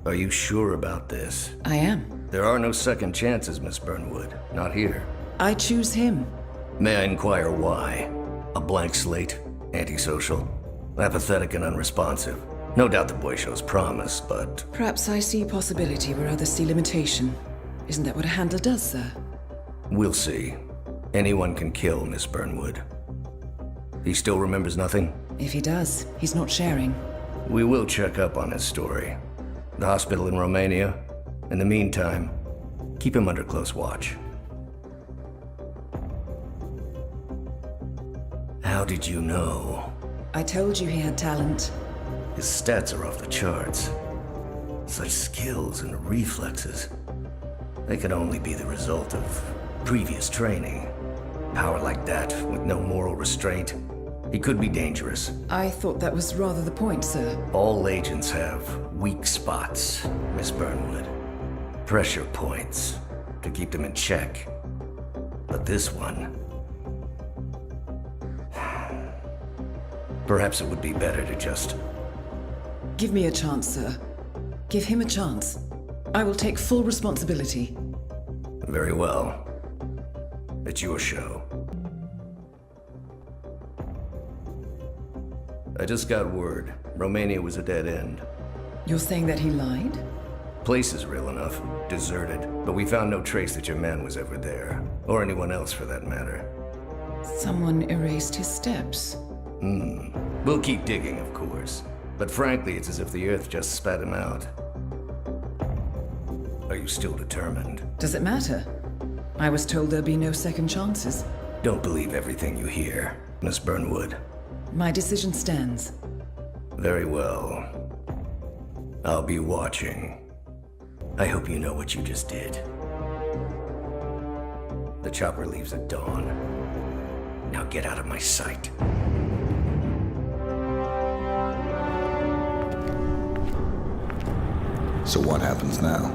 Are you sure about this? I am. There are no second chances, Miss Burnwood. Not here. I choose him. May I inquire why? A blank slate? Antisocial? Apathetic and unresponsive? No doubt the boy shows promise, but... Perhaps I see possibility where others see limitation. Isn't that what a handler does, sir? We'll see. Anyone can kill Miss Burnwood. He still remembers nothing? If he does, he's not sharing. We will check up on his story. The hospital in Romania. In the meantime, keep him under close watch. How did you know? I told you he had talent. His stats are off the charts. Such skills and reflexes. They could only be the result of previous training. Power like that, with no moral restraint, he could be dangerous. I thought that was rather the point, sir. All agents have weak spots, Miss Burnwood. Pressure points to keep them in check. But this one... Perhaps it would be better to just... Give me a chance, sir. Give him a chance. I will take full responsibility. Very well. It's your show. I just got word. Romania was a dead end. You're saying that he lied? Place is real enough. Deserted. But we found no trace that your man was ever there. Or anyone else for that matter. Someone erased his steps. We'll keep digging, of course. But frankly, it's as if the Earth just spat him out. Are you still determined? Does it matter? I was told there'd be no second chances. Don't believe everything you hear, Miss Burnwood. My decision stands. Very well. I'll be watching. I hope you know what you just did. The chopper leaves at dawn. Now get out of my sight. So what happens now?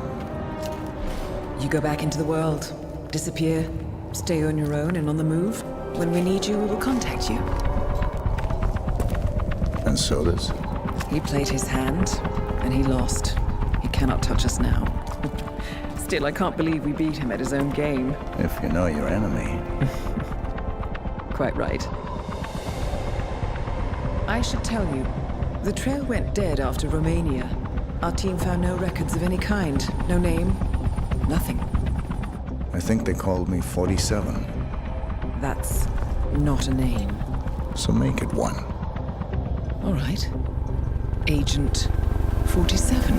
You go back into the world, disappear, stay on your own and on the move. When we need you, we will contact you. And so does? He played his hand, and he lost. He cannot touch us now. Still, I can't believe we beat him at his own game. If you know your enemy. Quite right. I should tell you, the trail went dead after Romania. Our team found no records of any kind. No name. Nothing. I think they called me 47. That's not a name. So make it one. All right. Agent 47.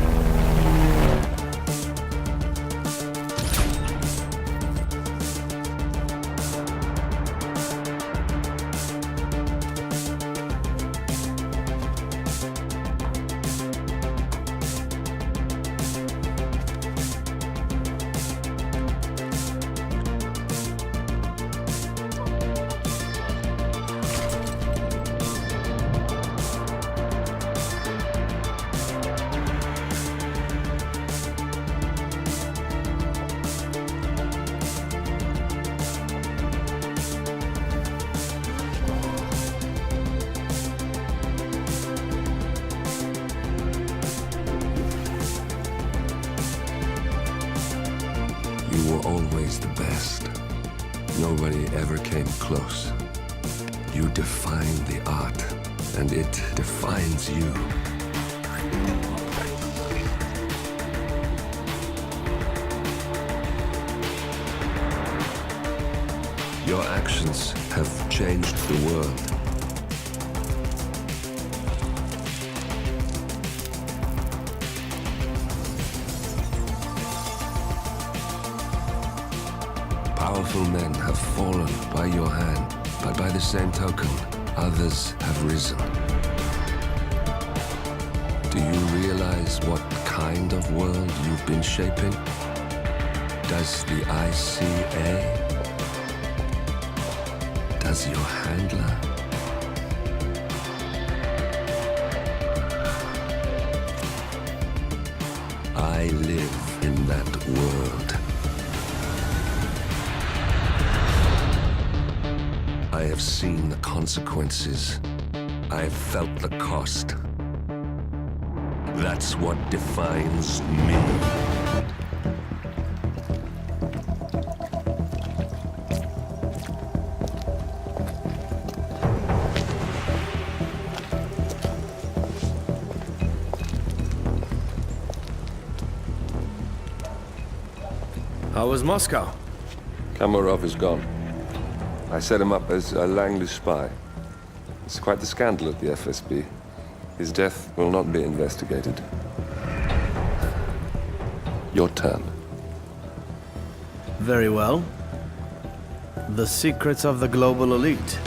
You were always the best. Nobody ever came close. You define the art, and it defines you. Your actions have changed the world. Powerful men have fallen by your hand, but by the same token, others have risen. Do you realize what kind of world you've been shaping? Does the ICA? Does your handler? I live in that world. I have seen the consequences. I have felt the cost. That's what defines me. How was Moscow? Kamarov is gone. I set him up as a Langley spy. It's quite the scandal at the FSB. His death will not be investigated. Your turn. Very well. The secrets of the global elite.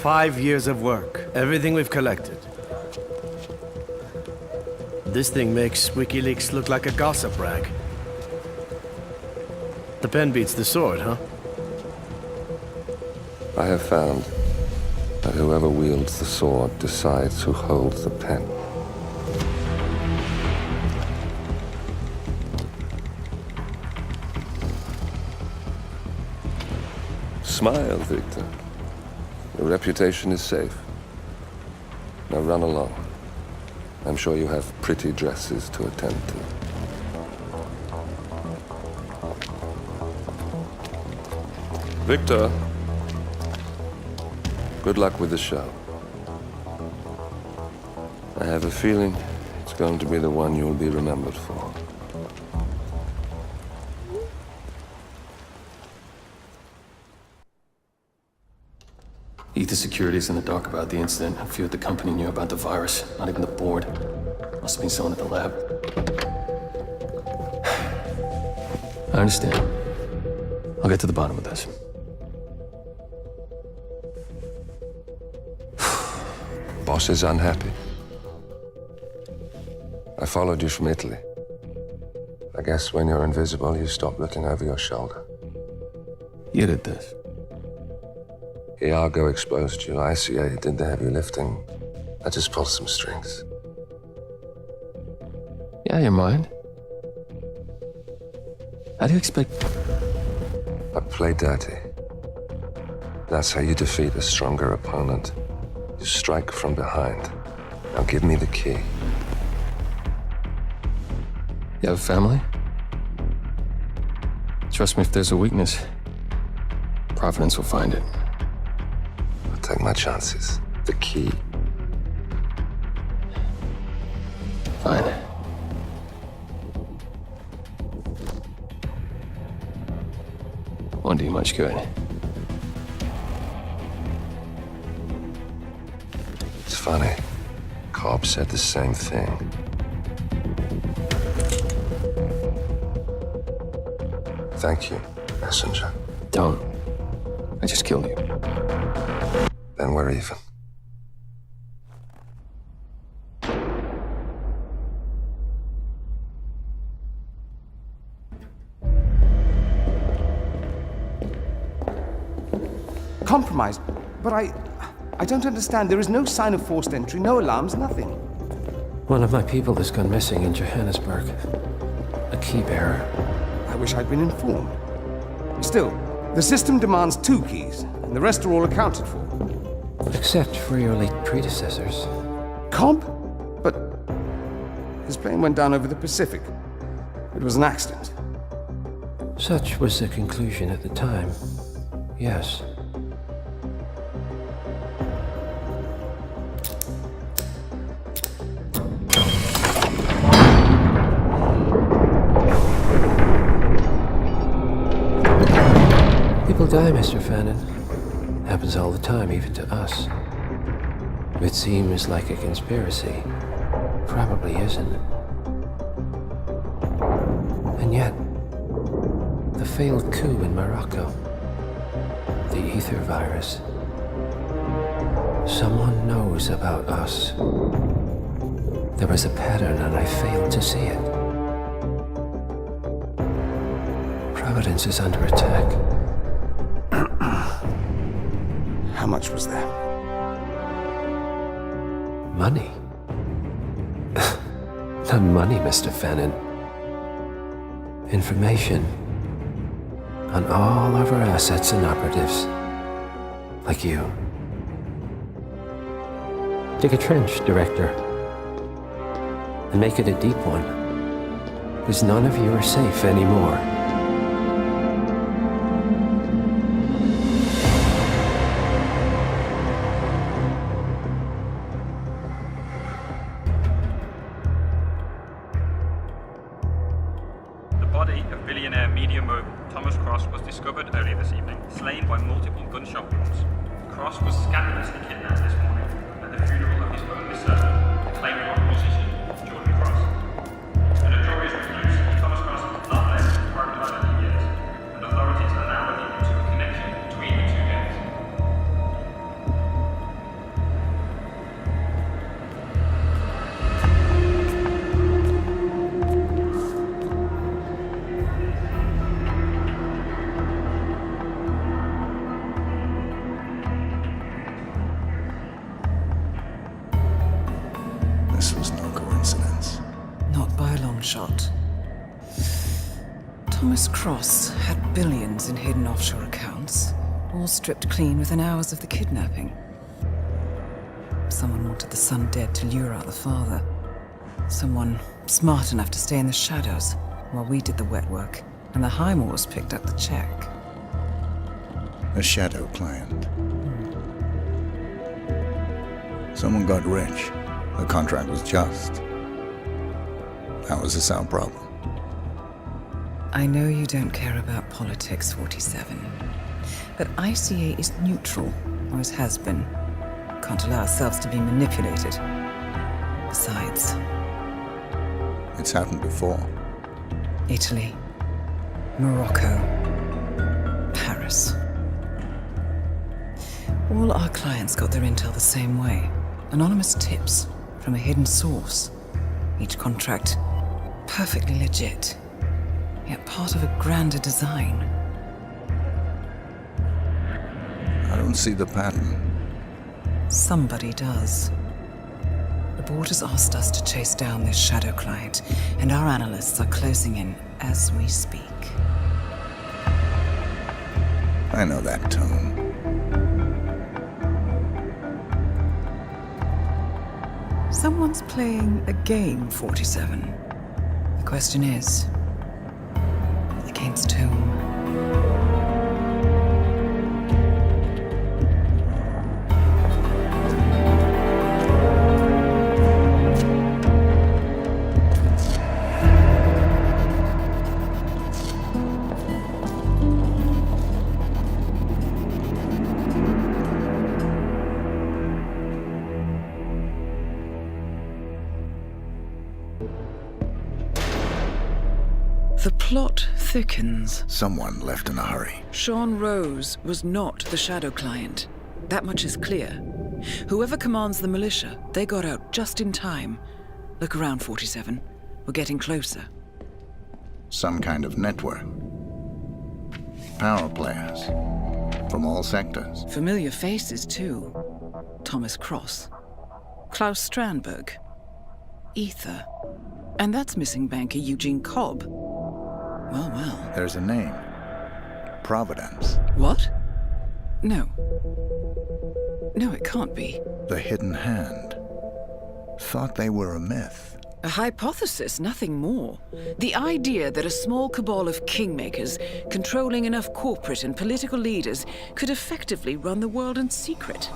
5 years of work, everything we've collected. This thing makes WikiLeaks look like a gossip rag. The pen beats the sword, huh? I have found that whoever wields the sword decides who holds the pen. Smile, Victor. Your reputation is safe. Now run along. I'm sure you have pretty dresses to attend to. Victor, good luck with the show. I have a feeling it's going to be the one you'll be remembered for. Ether Security's in the dark about the incident. A few at the company knew about the virus. Not even the board. Must have been someone at the lab. I understand. I'll get to the bottom of this. Boss is unhappy. I followed you from Italy. I guess when you're invisible, you stop looking over your shoulder. You did this. Iago exposed you. ICA did the heavy lifting. I just pulled some strings. Yeah, you mind? How do you expect... I play dirty. That's how you defeat a stronger opponent. You strike from behind. Now give me the key. You have a family? Trust me, if there's a weakness, Providence will find it. I'll take my chances. The key. Fine. Won't do you much good. It's funny. Cobb said the same thing. Thank you, messenger. Don't. I just killed you. Then we're even. Compromised? But I don't understand. There is no sign of forced entry, no alarms, nothing. One of my people has gone missing in Johannesburg. A key bearer. I wish I'd been informed. Still, the system demands 2 keys, and the rest are all accounted for. Except for your late predecessors. Cobb? But his plane went down over the Pacific. It was an accident. Such was the conclusion at the time. Yes. People die, Mr. Fannin. Happens all the time, even to us. It seems like a conspiracy. Probably isn't. And yet, the failed coup in Morocco, the ether virus. Someone knows about us. There was a pattern and I failed to see it. Providence is under attack. How much was there? Money? Not money, Mr. Fannin. Information on all of our assets and operatives. Like you. Dig a trench, Director. And make it a deep one. Because none of you are safe anymore. The body of billionaire media mogul Thomas Cross was discovered earlier this evening, slain by multiple gunshot wounds. Cross was scandalously kidnapped this morning at the funeral of his only son, acclaimed rock musician Jordan Cross. A notorious recluse, Thomas Cross has not left his private island in years, and authorities are now looking into a connection between the two gangs. This was no coincidence. Not by a long shot. Thomas Cross had billions in hidden offshore accounts, all stripped clean within hours of the kidnapping. Someone wanted the son dead to lure out the father. Someone smart enough to stay in the shadows while we did the wet work, and the Highmores picked up the check. A shadow client. Someone got rich. The contract was just. That was a sound problem. I know you don't care about politics, 47. But ICA is neutral, always has been. Can't allow ourselves to be manipulated. Besides, It's happened before. Italy, Morocco, Paris. All our clients got their intel the same way. Anonymous tips from a hidden source. Each contract perfectly legit, yet part of a grander design. I don't see the pattern. Somebody does. The board has asked us to chase down this shadow client, and our analysts are closing in as we speak. I know that tone. Someone's playing a game, 47. The question is, against whom? The plot thickens. Someone left in a hurry. Sean Rose was not the shadow client. That much is clear. Whoever commands the militia, they got out just in time. Look around, 47. We're getting closer. Some kind of network. Power players. From all sectors. Familiar faces, too. Thomas Cross. Klaus Strandberg. Ether. And that's missing banker Eugene Cobb. Well, well. There's a name. Providence. What? No. No, it can't be. The hidden hand. Thought they were a myth. A hypothesis, nothing more. The idea that a small cabal of kingmakers, controlling enough corporate and political leaders, could effectively run the world in secret.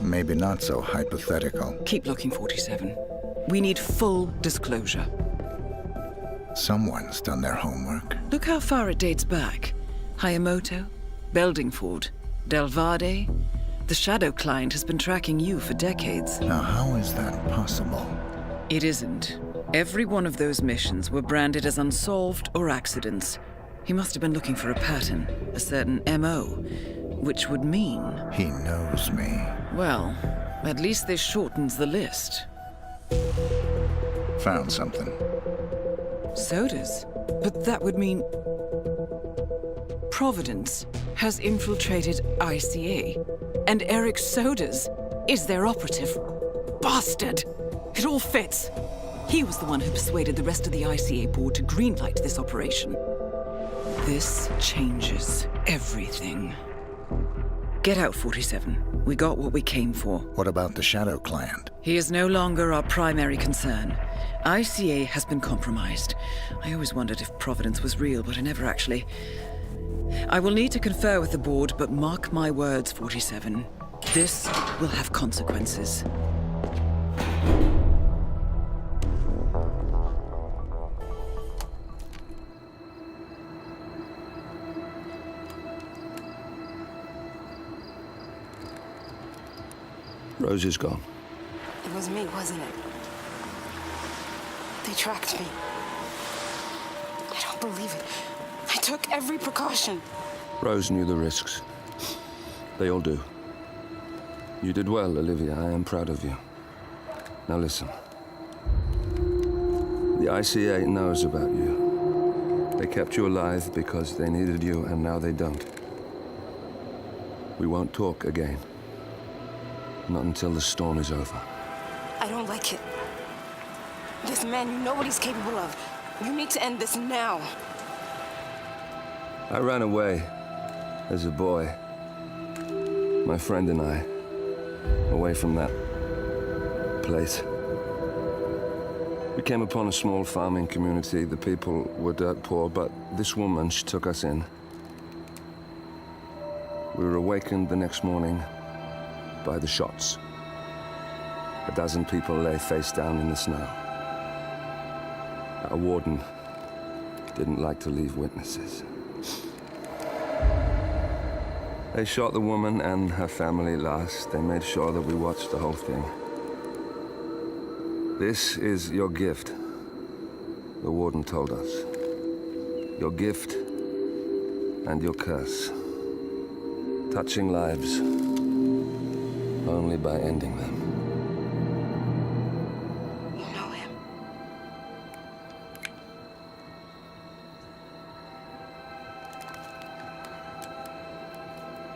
Maybe not so hypothetical. Keep looking, 47. We need full disclosure. Someone's done their homework. Look how far it dates back. Hayamoto, Beldingford, Delvade. The shadow client has been tracking you for decades. Now, how is that possible? It isn't. Every one of those missions were branded as unsolved or accidents. He must have been looking for a pattern, a certain MO, which would mean... He knows me. Well, at least this shortens the list. Found something. Sodas? But that would mean... Providence has infiltrated ICA, and Eric Sodas is their operative. Bastard! It all fits. He was the one who persuaded the rest of the ICA board to greenlight this operation. This changes everything. Get out, 47. We got what we came for. What about the Shadow Clan? He is no longer our primary concern. ICA has been compromised. I always wondered if Providence was real, but I never actually... I will need to confer with the board, but mark my words, 47. This will have consequences. Rose is gone. It was me, wasn't it? They tracked me. I don't believe it. I took every precaution. Rose knew the risks. They all do. You did well, Olivia. I am proud of you. Now listen. The ICA knows about you. They kept you alive because they needed you, and now they don't. We won't talk again. Not until the storm is over. I don't like it. This man, you know what he's capable of. You need to end this now. I ran away as a boy. My friend and I. Away from that place. We came upon a small farming community. The people were dirt poor, but this woman, she took us in. We were awakened the next morning by the shots. A dozen people lay face down in the snow. Our warden didn't like to leave witnesses. They shot the woman and her family last. They made sure that we watched the whole thing. This is your gift, the warden told us. Your gift and your curse. Touching lives only by ending them. You know him.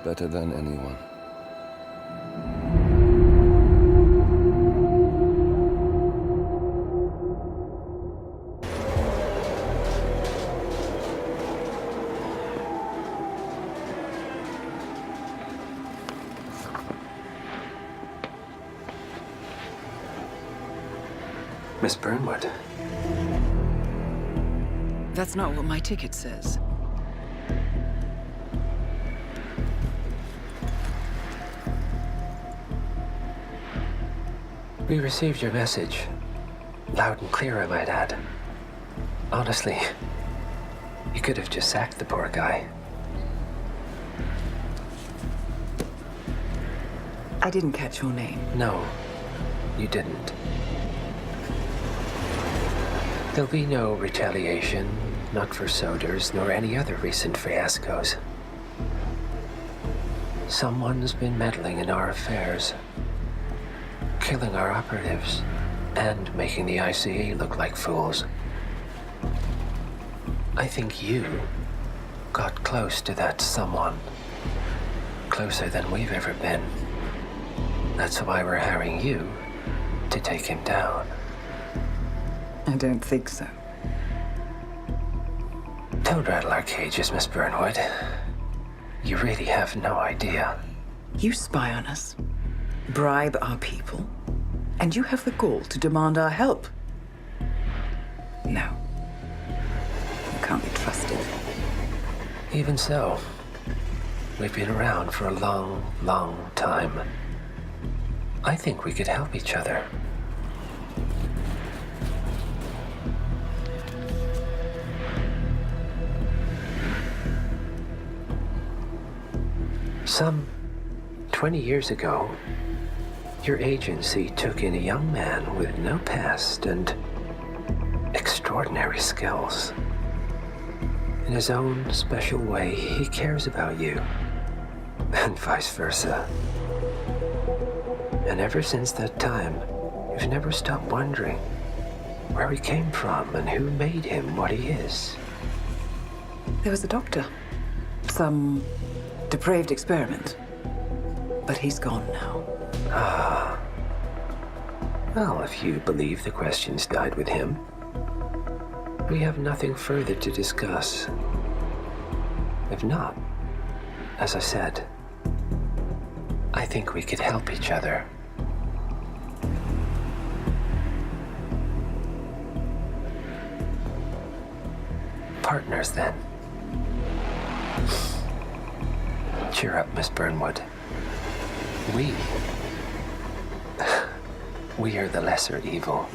Better than anyone. Miss Burnwood. That's not what my ticket says. We received your message. Loud and clear, I might add. Honestly, you could have just sacked the poor guy. I didn't catch your name. No, you didn't. There'll be no retaliation, not for Soders, nor any other recent fiascos. Someone's been meddling in our affairs, killing our operatives, and making the ICA look like fools. I think you got close to that someone. Closer than we've ever been. That's why we're hiring you to take him down. I don't think so. Don't rattle our cages, Miss Burnwood. You really have no idea. You spy on us, bribe our people, and you have the gall to demand our help. No. You can't be trusted. Even so, we've been around for a long, long time. I think we could help each other. Some 20 years ago, your agency took in a young man with no past and extraordinary skills. In his own special way, he cares about you, and vice versa. And ever since that time, you've never stopped wondering where he came from and who made him what he is. There was a doctor. Some depraved experiment. But he's gone now. Ah. Well, if you believe the questions died with him, we have nothing further to discuss. If not, as I said, I think we could help each other. Partners, then. Cheer up, Miss Burnwood. We are the lesser evil.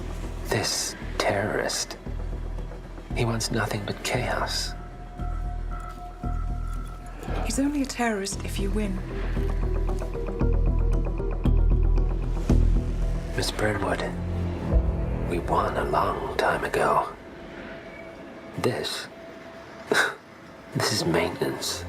This terrorist, he wants nothing but chaos. He's only a terrorist if you win. Miss Burnwood, we won a long time ago. This is maintenance.